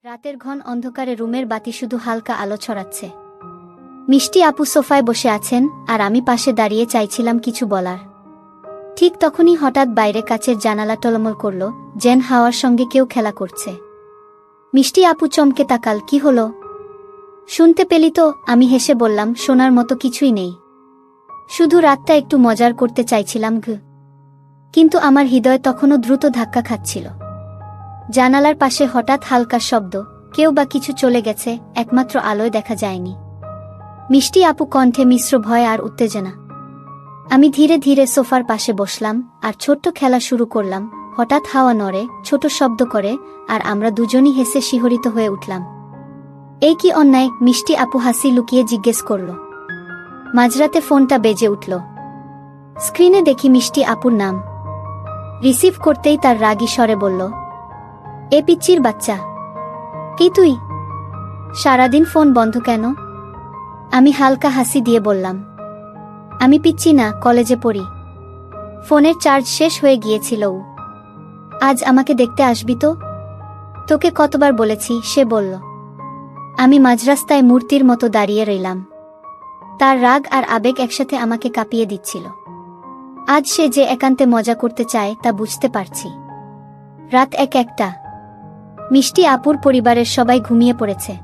রাতের ঘন অন্ধকারে রুমের বাতি শুধু হালকা আলো ছড়াচ্ছে। মিষ্টি আপু সোফায় বসে আছেন আর আমি পাশে দাঁড়িয়ে চাইছিলাম কিছু বলার। ঠিক তখনই হঠাৎ বাইরে কাচের জানালা টলমল করল, যেন হাওয়ার সঙ্গে কেউ খেলা করছে। মিষ্টি আপু চমকে তাকাল, কি হলো? শুনতে পেলি তো? আমি হেসে বললাম, শোনার মতো কিছুই নেই, শুধু রাতটা একটু মজার করতে চাইছিলাম। কিন্তু আমার হৃদয় তখনও দ্রুত ধাক্কা খাচ্ছিল। জানালার পাশে হঠাৎ হালকা শব্দ, কেউ বা কিছু চলে গেছে, একমাত্র আলোয় দেখা যায়নি। মিষ্টি আপু কণ্ঠে মিশ্র ভয় আর উত্তেজনা। আমি ধীরে ধীরে সোফার পাশে বসলাম আর ছোট্ট খেলা শুরু করলাম। হঠাৎ হাওয়া নড়ে, ছোট শব্দ করে, আর আমরা দুজনই হেসে শিহরিত হয়ে উঠলাম। এই কি অন্যায়? মিষ্টি আপু হাসি লুকিয়ে জিজ্ঞেস করল। মাঝরাতে ফোনটা বেজে উঠল। স্ক্রিনে দেখি মিষ্টি আপুর নাম। রিসিভ করতেই তার রাগী স্বরে বলল, এ পিচ্চির বাচ্চা, কি তুই? সারাদিন ফোন বন্ধ কেন? আমি হালকা হাসি দিয়ে বললাম, আমি পিচ্চি না, কলেজে পড়ি। ফোনের চার্জ শেষ হয়ে গিয়েছিল। আজ আমাকে দেখতে আসবি তো? তোকে কতবার বলেছি, সে বলল। আমি মাঝরাস্তায় মূর্তির মতো দাঁড়িয়ে রইলাম। তার রাগ আর আবেগ একসাথে আমাকে কাঁপিয়ে দিচ্ছিল। আজ সে যে একান্তে মজা করতে চায় তা বুঝতে পারছি। রাত একটা। মিষ্টি আপুর পরিবারের সবাই ঘুমিয়ে পড়েছে।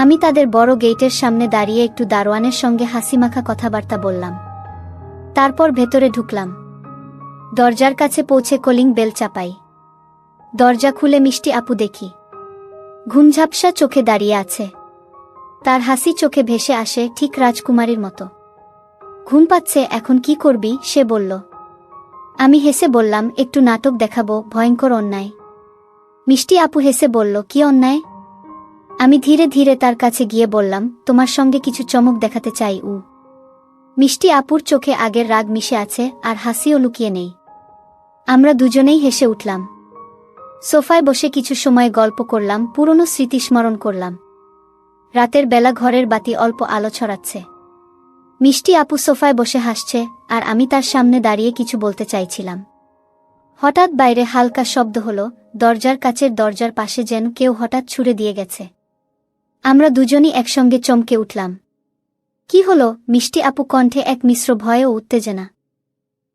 আমি তাদের বড় গেটের সামনে দাঁড়িয়ে একটু দারোয়ানের সঙ্গে হাসিমাখা কথাবার্তা বললাম। তারপর ভেতরে ঢুকলাম। দরজার কাছে পৌঁছে কলিং বেল চাপাই। দরজা খুলে মিষ্টি আপু দেখি ঘুমঝাপসা চোখে দাঁড়িয়ে আছে। তার হাসি চোখে ভেসে আসে, ঠিক রাজকুমারীর মতো। ঘুম পাচ্ছে, এখন কি করবি? সে বলল। আমি হেসে বললাম, একটু নাটক দেখাবো, ভয়ঙ্কর অন্যায়। মিষ্টি আপু হেসে বলল, কি অন্যায়? আমি ধীরে ধীরে তার কাছে গিয়ে বললাম, তোমার সঙ্গে কিছু চমক দেখাতে চাই। মিষ্টি আপুর চোখে আগের রাগ মিশে আছে আর হাসিও লুকিয়ে নেই। আমরা দুজনেই হেসে উঠলাম। সোফায় বসে কিছু সময় গল্প করলাম, পুরনো স্মৃতি স্মরণ করলাম। রাতের বেলা ঘরের বাতি অল্প আলো ছড়াচ্ছে। মিষ্টি আপু সোফায় বসে হাসছে আর আমি তার সামনে দাঁড়িয়ে কিছু বলতে চাইছিলাম। হঠাৎ বাইরে হালকা শব্দ হলো, দরজার কাচের দরজার পাশে যেন কেউ হঠাৎ ছুঁড়ে দিয়ে গেছে। আমরা দুজনই একসঙ্গে চমকে উঠলাম। কি হলো? মিষ্টি আপু কণ্ঠে এক মিশ্র ভয় ও উত্তেজনা।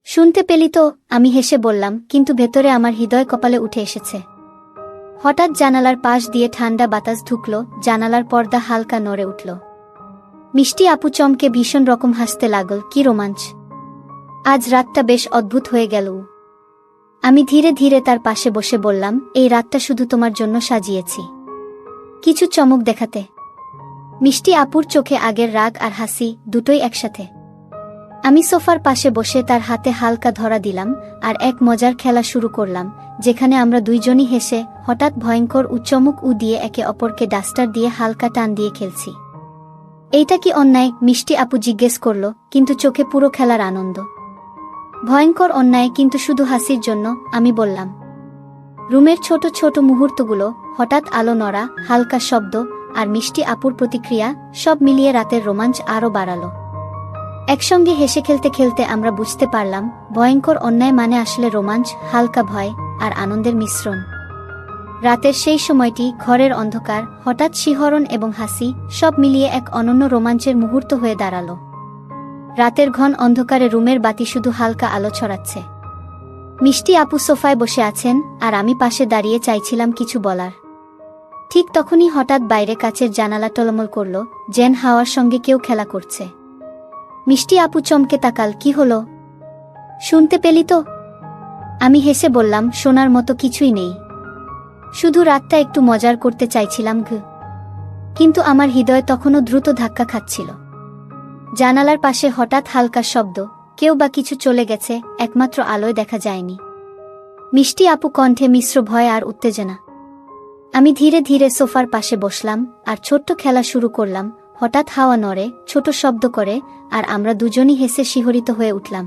শুনতে পেলি তো? আমি হেসে বললাম, কিন্তু ভেতরে আমার হৃদয় কপালে উঠে এসেছে। হঠাৎ জানালার পাশ দিয়ে ঠান্ডা বাতাস ঢুকল, জানালার পর্দা হালকা নড়ে উঠল। মিষ্টি আপু চমকে ভীষণ রকম হাসতে লাগল, কি রোমাঞ্চ! আজ রাতটা বেশ অদ্ভুত হয়ে গেল। আমি ধীরে ধীরে তার পাশে বসে বললাম, এই রাতটা শুধু তোমার জন্য সাজিয়েছি, কিছু চমক দেখাতে। মিষ্টি আপুর চোখে আগের রাগ আর হাসি দুটোই একসাথে। আমি সোফার পাশে বসে তার হাতে হালকা ধরা দিলাম আর এক মজার খেলা শুরু করলাম, যেখানে আমরা দুইজনই হেসে হঠাৎ ভয়ঙ্কর চমক দিয়ে একে অপরকে ডাস্টার দিয়ে হালকা টান দিয়ে খেলছি। এইটা কি অন্যায়? মিষ্টি আপু জিজ্ঞেস করল, কিন্তু চোখে পুরো খেলার আনন্দ। ভয়ঙ্কর অন্যায়, কিন্তু শুধু হাসির জন্য, আমি বললাম। রুমের ছোট ছোট মুহূর্তগুলো, হঠাৎ আলো নড়া, হালকা শব্দ আর মিষ্টি আপুর প্রতিক্রিয়া, সব মিলিয়ে রাতের রোমাঞ্চ আরও বাড়াল। একসঙ্গে হেসে খেলতে খেলতে আমরা বুঝতে পারলাম, ভয়ঙ্কর অন্যায় মানে আসলে রোমাঞ্চ, হালকা ভয় আর আনন্দের মিশ্রণ। রাতের সেই সময়টি, ঘরের অন্ধকার, হঠাৎ শিহরণ এবং হাসি, সব মিলিয়ে এক অনন্য রোমাঞ্চের মুহূর্ত হয়ে দাঁড়াল। রাতের ঘন অন্ধকারে রুমের বাতি শুধু হালকা আলো ছড়াচ্ছে। মিষ্টি আপু সোফায় বসে আছেন আর আমি পাশে দাঁড়িয়ে চাইছিলাম কিছু বলার। ঠিক তখনই হঠাৎ বাইরে কাচের জানালা টলমল করল, যেন হাওয়ার সঙ্গে কেউ খেলা করছে। মিষ্টি আপু চমকে তাকাল, কি হলো? শুনতে পেলি তো? আমি হেসে বললাম, শোনার মতো কিছুই নেই, শুধু রাতটা একটু মজার করতে চাইছিলাম। কিন্তু আমার হৃদয় তখনও দ্রুত ধাক্কা খাচ্ছিল। জানালার পাশে হঠাৎ হালকা শব্দ, কেউ বা কিছু চলে গেছে, একমাত্র আলোয় দেখা যায়নি। মিষ্টি আপু কণ্ঠে মিশ্র ভয় আর উত্তেজনা। আমি ধীরে ধীরে সোফার পাশে বসলাম আর ছোট্ট খেলা শুরু করলাম। হঠাৎ হাওয়া নড়ে, ছোট শব্দ করে, আর আমরা দুজনই হেসে শিহরিত হয়ে উঠলাম।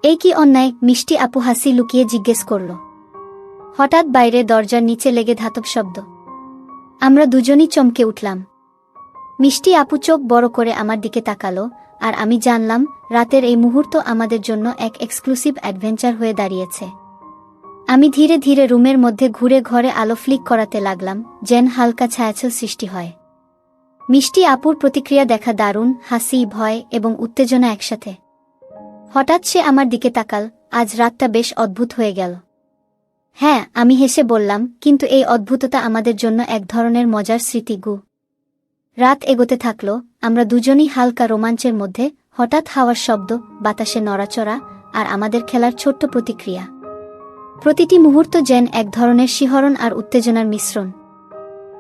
এই কি অন্যায়? মিষ্টি আপু হাসি লুকিয়ে জিজ্ঞেস করল। হঠাৎ বাইরে দরজার নিচে লেগে ধাতব শব্দ। আমরা দুজনই চমকে উঠলাম। মিষ্টি আপু চোখ বড় করে আমার দিকে তাকালো, আর আমি জানলাম, রাতের এই মুহূর্ত আমাদের জন্য এক এক্সক্লুসিভ অ্যাডভেঞ্চার হয়ে দাঁড়িয়েছে। আমি ধীরে ধীরে রুমের মধ্যে ঘুরে ঘরে আলো ফ্লিক করাতে লাগলাম, যেন হালকা ছায়াছল সৃষ্টি হয়। মিষ্টি আপুর প্রতিক্রিয়া দেখা দারুণ, হাসি, ভয় এবং উত্তেজনা একসাথে। হঠাৎ সে আমার দিকে তাকাল, আজ রাতটা বেশ অদ্ভুত হয়ে গেল। হ্যাঁ, আমি হেসে বললাম, কিন্তু এই অদ্ভুততা আমাদের জন্য এক ধরনের মজার স্মৃতি গু। রাত এগোতে থাকল, আমরা দুজনই হালকা রোমাঞ্চের মধ্যে। হঠাৎ হাওয়ার শব্দ, বাতাসে নড়াচড়া, আর আমাদের খেলার ছোট্ট প্রতিক্রিয়া। প্রতিটি মুহূর্ত যেন এক ধরনের শিহরণ আর উত্তেজনার মিশ্রণ।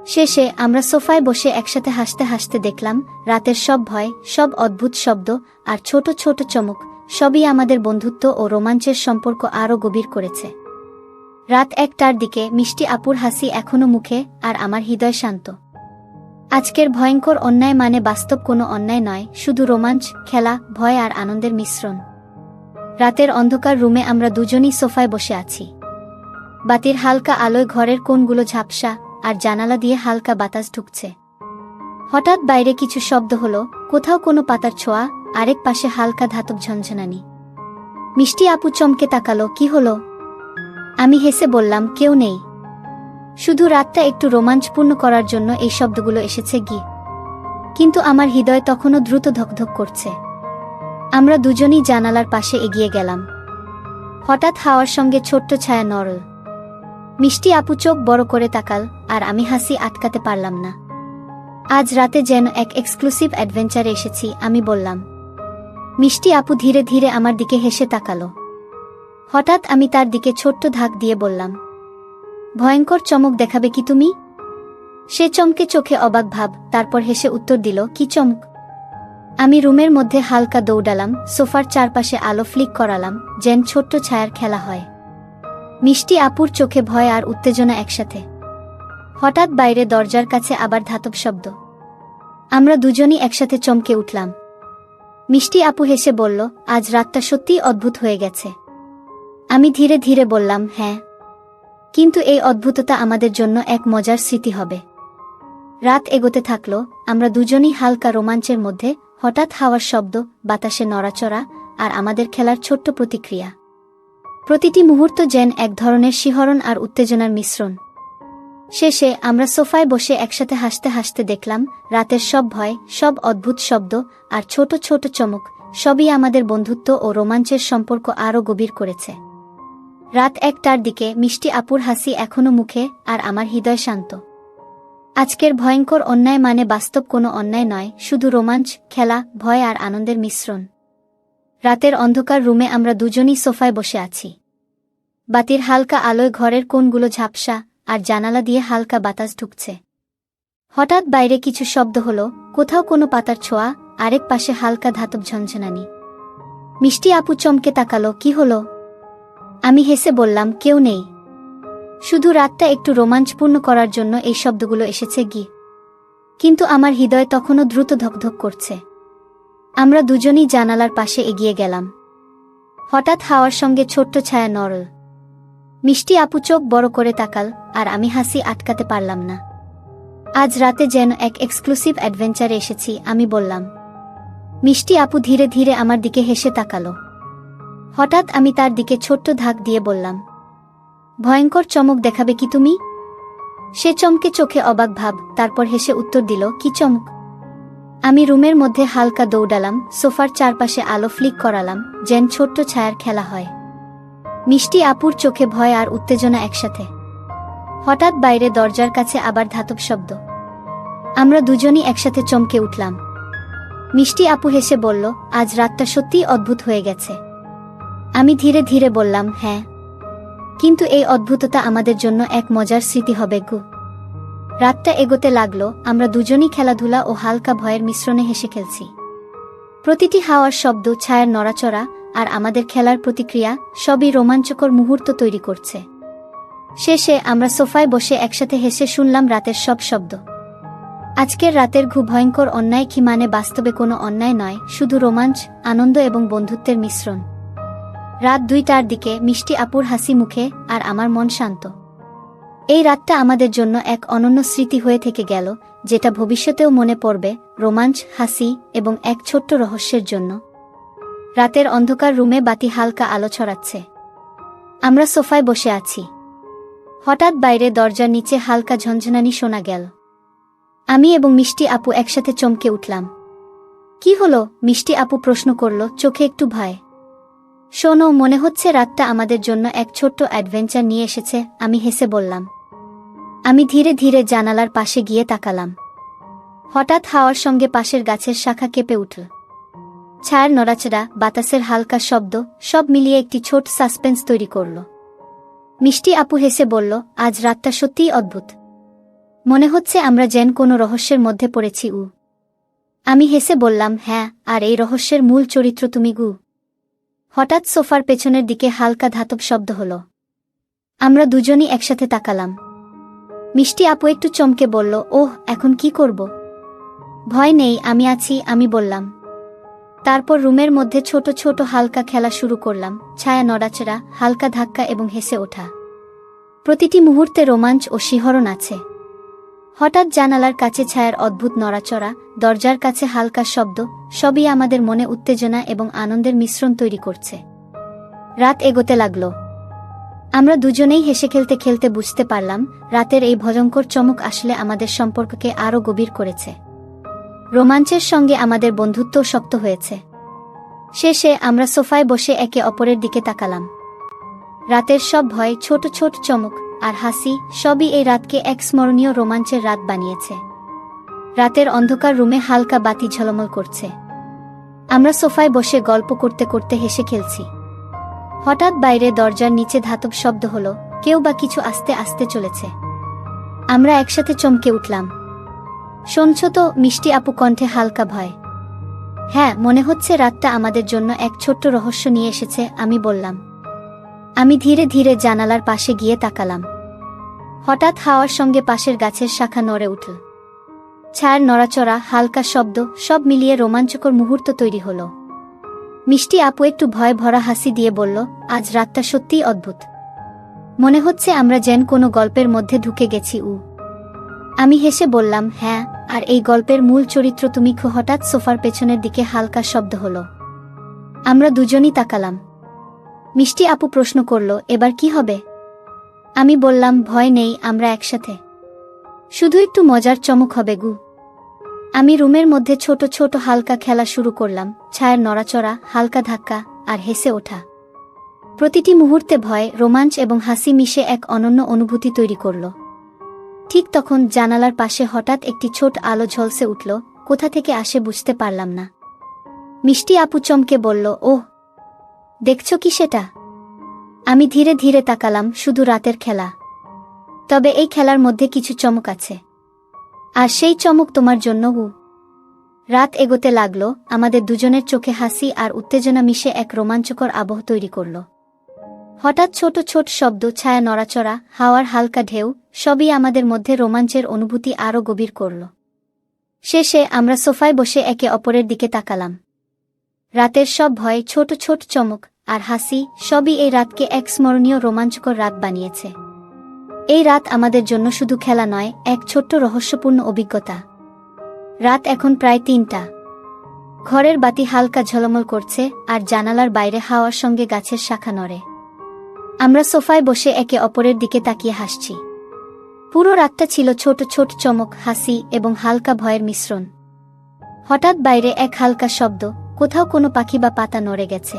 শেষে আমরা সোফায় বসে একসাথে হাসতে হাসতে দেখলাম, রাতের সব ভয়, সব অদ্ভুত শব্দ আর ছোট ছোট চমক, সবই আমাদের বন্ধুত্ব ও রোমাঞ্চের সম্পর্ক আরও গভীর করেছে। রাত 1টার দিকে মিষ্টি আপুর হাসি এখনো মুখে, আর আমার হৃদয় শান্ত। আজকের ভয়ঙ্কর অন্যায় মানে বাস্তব কোনো অন্যায় নয়, শুধু রোমাঞ্চ, খেলা, ভয় আর আনন্দের মিশ্রণ। রাতের অন্ধকার রুমে আমরা দুজনই সোফায় বসে আছি। বাতির হালকা আলোয় ঘরের কোণগুলো ঝাপসা, আর জানালা দিয়ে হালকা বাতাস ঢুকছে। হঠাৎ বাইরে কিছু শব্দ হলো, কোথাও কোনো পাতার ছোঁয়া, আরেক পাশে হালকা ধাতব ঝনঝনানি। মিষ্টি আপু চমকে তাকালো, কি হলো? আমি হেসে বললাম, কেউ নেই, শুধু রাতটা একটু রোমাঞ্চপূর্ণ করার জন্য এই শব্দগুলো এসেছে গি। কিন্তু আমার হৃদয় তখনও দ্রুত ধকধক করছে। আমরা দুজনই জানালার পাশে এগিয়ে গেলাম। হঠাৎ হাওয়ার সঙ্গে ছোট্ট ছায়া নড়ল। মিষ্টি আপু চোখ বড় করে তাকাল, আর আমি হাসি আটকাতে পারলাম না। আজ রাতে যেন এক এক্সক্লুসিভ অ্যাডভেঞ্চারে এসেছি, আমি বললাম। মিষ্টি আপু ধীরে ধীরে আমার দিকে হেসে তাকালো। হঠাৎ আমি তার দিকে ছোট্ট ধাক দিয়ে বললাম, ভয়ঙ্কর চমক দেখাবে কি তুমি? সে চমকে চোখে অবাক ভাব, তারপর হেসে উত্তর দিল, কি চমক? আমি রুমের মধ্যে হালকা দৌড়ালাম, সোফার চারপাশে আলো ফ্লিক করালাম, যেন ছোট্ট ছায়ার খেলা হয়। মিষ্টি আপুর চোখে ভয় আর উত্তেজনা একসাথে। হঠাৎ বাইরে দরজার কাছে আবার ধাতব শব্দ। আমরা দুজনই একসাথে চমকে উঠলাম। মিষ্টি আপু হেসে বলল, আজ রাতটা সত্যিই অদ্ভুত হয়ে গেছে। আমি ধীরে ধীরে বললাম, হ্যাঁ, কিন্তু এই অদ্ভুততা আমাদের জন্য এক মজার স্মৃতি হবে। রাত এগোতে থাকল, আমরা দুজনই হালকা রোমাঞ্চের মধ্যে। হঠাৎ হাওয়ার শব্দ, বাতাসে নড়াচড়া, আর আমাদের খেলার ছোট্ট প্রতিক্রিয়া। প্রতিটি মুহূর্ত যেন এক ধরনের শিহরণ আর উত্তেজনার মিশ্রণ। শেষে আমরা সোফায় বসে একসাথে হাসতে হাসতে দেখলাম, রাতের সব ভয়, সব অদ্ভুত শব্দ আর ছোট ছোট চমক, সবই আমাদের বন্ধুত্ব ও রোমাঞ্চের সম্পর্ক আরও গভীর করেছে। রাত 1টার দিকে মিষ্টি আপুর হাসি এখনো মুখে, আর আমার হৃদয় শান্ত। আজকের ভয়ঙ্কর অন্যায় মানে বাস্তব কোনো অন্যায় নয়, শুধু রোমাঞ্চ, খেলা, ভয় আর আনন্দের মিশ্রণ। রাতের অন্ধকার রুমে আমরা দুজনই সোফায় বসে আছি। বাতির হালকা আলোয় ঘরের কোণগুলো ঝাপসা, আর জানালা দিয়ে হালকা বাতাস ঢুকছে। হঠাৎ বাইরে কিছু শব্দ হলো, কোথাও কোনো পাতার ছোঁয়া, আরেক পাশে হালকা ধাতব ঝনঝনানি। মিষ্টি আপু চমকে তাকালো, কি হলো? আমি হেসে বললাম, কেউ নেই, শুধু রাতটা একটু রোমাঞ্চপূর্ণ করার জন্য এই শব্দগুলো এসেছে গি। কিন্তু আমার হৃদয় তখনও দ্রুত ধকধক করছে। আমরা দুজনই জানালার পাশে এগিয়ে গেলাম। হঠাৎ হাওয়ার সঙ্গে ছোট্ট ছায়া নড়ল। মিষ্টি আপু চোখ বড় করে তাকাল, আর আমি হাসি আটকাতে পারলাম না। আজ রাতে যেন এক এক্সক্লুসিভ অ্যাডভেঞ্চারে এসেছি, আমি বললাম। মিষ্টি আপু ধীরে ধীরে আমার দিকে হেসে তাকালো। হঠাৎ আমি তার দিকে ছোট্ট ধাক দিয়ে বললাম, ভয়ঙ্কর চমক দেখাবে কি তুমি? সে চমকে চোখে অবাক ভাব, তারপর হেসে উত্তর দিল, কি চমক? আমি রুমের মধ্যে হালকা দৌড়ালাম, সোফার চারপাশে আলো ফ্লিক করালাম, যেন ছোট্ট ছায়ার খেলা হয়। মিষ্টি আপুর চোখে ভয় আর উত্তেজনা একসাথে। হঠাৎ বাইরে দরজার কাছে আবার ধাতব শব্দ। আমরা দুজনই একসাথে চমকে উঠলাম। মিষ্টি আপু হেসে বলল, আজ রাতটা সত্যিই অদ্ভুত হয়ে গেছে। আমি ধীরে ধীরে বললাম, হ্যাঁ, কিন্তু এই অদ্ভুততা আমাদের জন্য এক মজার স্মৃতি হবে গু। রাতটা এগোতে লাগলো, আমরা দুজনই খেলাধুলা ও হালকা ভয়ের মিশ্রণে হেসে খেলছি। প্রতিটি হাওয়ার শব্দ, ছায়ার নড়াচড়া আর আমাদের খেলার প্রতিক্রিয়া, সবই রোমাঞ্চকর মুহূর্ত তৈরি করছে। শেষে আমরা সোফায় বসে একসাথে হেসে শুনলাম রাতের সব শব্দ। আজকের রাতের ভয়ঙ্কর অন্যায় কি মানে বাস্তবে কোনো অন্যায় নয়, শুধু রোমাঞ্চ, আনন্দ এবং বন্ধুত্বের মিশ্রণ। রাত 2টার দিকে মিষ্টি আপুর হাসি মুখে, আর আমার মন শান্ত। এই রাতটা আমাদের জন্য এক অনন্য স্মৃতি হয়ে থেকে গেল, যেটা ভবিষ্যতেও মনে পড়বে, রোমাঞ্চ, হাসি এবং এক ছোট্ট রহস্যের জন্য। রাতের অন্ধকার রুমে বাতি হালকা আলো ছড়াচ্ছে। আমরা সোফায় বসে আছি। হঠাৎ বাইরে দরজার নিচে হালকা ঝনঝনানি শোনা গেল। আমি এবং মিষ্টি আপু একসাথে চমকে উঠলাম। কি হলো? মিষ্টি আপু প্রশ্ন করল, চোখে একটু ভয়। শোনো, মনে হচ্ছে রাতটা আমাদের জন্য এক ছোট্ট অ্যাডভেঞ্চার নিয়ে এসেছে, আমি হেসে বললাম। আমি ধীরে ধীরে জানালার পাশে গিয়ে তাকালাম। হঠাৎ হাওয়ার সঙ্গে পাশের গাছের শাখা কেঁপে উঠল। ছায়ার নড়াচড়া, বাতাসের হালকা শব্দ সব মিলিয়ে একটি ছোট সাসপেন্স তৈরি করল। মিষ্টি আপু হেসে বলল, আজ রাতটা সত্যিই অদ্ভুত। মনে হচ্ছে আমরা যেন কোনো রহস্যের মধ্যে পড়েছি। আমি হেসে বললাম, হ্যাঁ, আর এই রহস্যের মূল চরিত্র তুমি। হঠাৎ সোফার পেছনের দিকে হালকা ধাতব শব্দ হল। আমরা দুজনই একসাথে তাকালাম। মিষ্টি আপু একটু চমকে বলল, ওহ, এখন কি করব? ভয় নেই, আমি আছি, আমি বললাম। তারপর রুমের মধ্যে ছোট ছোট হালকা খেলা শুরু করলাম, ছায়া নড়াচড়া, হালকা ধাক্কা এবং হেসে ওঠা। প্রতিটি মুহূর্তে রোমাঞ্চ ও শিহরণ আছে। হঠাৎ জানালার কাছে ছায়ার অদ্ভুত নড়াচড়া, দরজার কাছে হালকা শব্দ, সবই আমাদের মনে উত্তেজনা এবং আনন্দের মিশ্রণ তৈরি করছে। রাত এগোতে লাগল। আমরা দুজনেই হেসে খেলতে খেলতে বুঝতে পারলাম, রাতের এই ভয়ঙ্কর চমক আসলে আমাদের সম্পর্ককে আরও গভীর করেছে। রোমাঞ্চের সঙ্গে আমাদের বন্ধুত্বও শক্ত হয়েছে। শেষে আমরা সোফায় বসে একে অপরের দিকে তাকালাম। রাতের সব ভয়, ছোট ছোট চমক আর হাসি সবই এই রাতকে এক স্মরণীয় রোমাঞ্চের রাত বানিয়েছে। রাতের অন্ধকার রুমে হালকা বাতি ঝলমল করছে। আমরা সোফায় বসে গল্প করতে করতে হেসে খেলছি। হঠাৎ বাইরে দরজার নিচে ধাতব শব্দ হলো, কেউ বা কিছু আস্তে আস্তে চলেছে। আমরা একসাথে চমকে উঠলাম। শুনছ তো? মিষ্টি আপু কণ্ঠে হালকা ভয়। হ্যাঁ, মনে হচ্ছে রাতটা আমাদের জন্য এক ছোট্ট রহস্য নিয়ে এসেছে, আমি বললাম। আমি ধীরে ধীরে জানালার পাশে গিয়ে তাকালাম। হঠাৎ হাওয়ার সঙ্গে পাশের গাছের শাখা নড়ে উঠল। ছায়ার নড়াচড়া, হালকা শব্দ সব মিলিয়ে রোমাঞ্চকর মুহূর্ত তৈরি হল। মিষ্টি আপু একটু ভয় ভরা হাসি দিয়ে বলল, আজ রাতটা সত্যিই অদ্ভুত। মনে হচ্ছে আমরা যেন কোনো গল্পের মধ্যে ঢুকে গেছি। আমি হেসে বললাম, হ্যাঁ, আর এই গল্পের মূল চরিত্র তুমি। হঠাৎ সোফার পেছনের দিকে হালকা শব্দ হল। আমরা দুজনই তাকালাম। মিষ্টি আপু প্রশ্ন করল, এবার কি হবে? আমি বললাম, ভয় নেই, আমরা একসাথে। শুধু একটু মজার চমক হবে। আমি রুমের মধ্যে ছোট ছোট হালকা খেলা শুরু করলাম, ছায়ার নড়াচড়া, হালকা ধাক্কা আর হেসে ওঠা। প্রতিটি মুহূর্তে ভয়, রোমাঞ্চ এবং হাসি মিশে এক অনন্য অনুভূতি তৈরি করল। ঠিক তখন জানালার পাশে হঠাৎ একটি ছোট আলো ঝলসে উঠল, কোথা থেকে আসে বুঝতে পারলাম না। মিষ্টি আপু চমকে বলল, ওহ, দেখছ কি সেটা? আমি ধীরে ধীরে তাকালাম, শুধু রাতের খেলা। তবে এই খেলার মধ্যে কিছু চমক আছে, আর সেই চমক তোমার জন্য। রাত এগোতে লাগল, আমাদের দুজনের চোখে হাসি আর উত্তেজনা মিশে এক রোমাঞ্চকর আবহ তৈরি করল। হঠাৎ ছোট ছোট শব্দ, ছায়া নড়াচড়া, হাওয়ার হালকা ঢেউ সবই আমাদের মধ্যে রোমাঞ্চের অনুভূতি আরও গভীর করল। শেষে আমরা সোফায় বসে একে অপরের দিকে তাকালাম। রাতের সব ভয়, ছোট ছোট চমক আর হাসি সবই এই রাতকে এক স্মরণীয় রোমাঞ্চকর রাত বানিয়েছে। এই রাত আমাদের জন্য শুধু খেলা নয়, এক ছোট্ট রহস্যপূর্ণ অভিজ্ঞতা। রাত এখন প্রায় ৩টা। ঘরের বাতি হালকা ঝলমল করছে আর জানালার বাইরে হাওয়ার সঙ্গে গাছের শাখা নড়ে। আমরা সোফায় বসে একে অপরের দিকে তাকিয়ে হাসছি। পুরো রাতটা ছিল ছোট ছোট চমক, হাসি এবং হালকা ভয়ের মিশ্রণ। হঠাৎ বাইরে এক হালকা শব্দ, কোথাও কোনো পাখি বা পাতা নড়ে গেছে।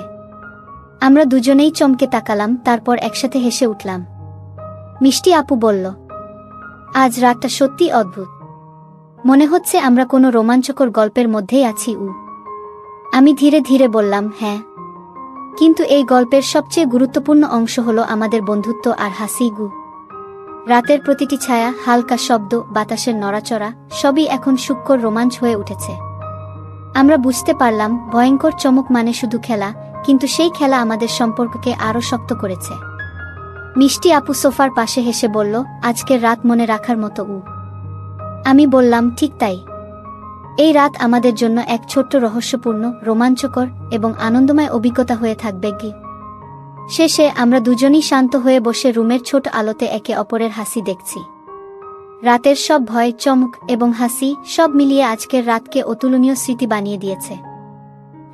আমরা দুজনেই চমকে তাকালাম, তারপর একসাথে হেসে উঠলাম। মিষ্টি আপু বলল, আজ রাতটা সত্যি অদ্ভুত। মনে হচ্ছে আমরা কোনো রোমাঞ্চকর গল্পের মধ্যেই আছি। আমি ধীরে ধীরে বললাম, হ্যাঁ, কিন্তু এই গল্পের সবচেয়ে গুরুত্বপূর্ণ অংশ হলো আমাদের বন্ধুত্ব আর হাসি। রাতের প্রতিটি ছায়া, হালকা শব্দ, বাতাসের নড়াচড়া সবই এখন সূক্ষ্ম রোমাঞ্চ হয়ে উঠেছে। আমরা বুঝতে পারলাম, ভয়ঙ্কর চমক মানে শুধু খেলা, কিন্তু সেই খেলা আমাদের সম্পর্ককে আরও শক্ত করেছে। মিষ্টি আপু সোফার পাশে হেসে বলল, আজকের রাত মনে রাখার মতো। আমি বললাম, ঠিক তাই। এই রাত আমাদের জন্য এক ছোট্ট রহস্যপূর্ণ, রোমাঞ্চকর এবং আনন্দময় অভিজ্ঞতা হয়ে থাকবে। শেষে আমরা দুজনই শান্ত হয়ে বসে রুমের ছোট আলোতে একে অপরের হাসি দেখছি। রাতের সব ভয়, চমক এবং হাসি সব মিলিয়ে আজকের রাতকে অতুলনীয় স্মৃতি বানিয়ে দিয়েছে।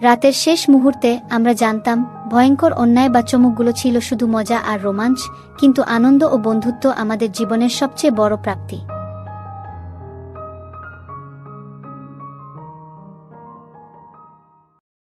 রাতের শেষ মুহূর্তে আমরা জানতাম, ভয়ঙ্কর অন্যায় বা চমকগুলো ছিল শুধু মজা আর রোমাঞ্চ, কিন্তু আনন্দ ও বন্ধুত্ব আমাদের জীবনের সবচেয়ে বড় প্রাপ্তি।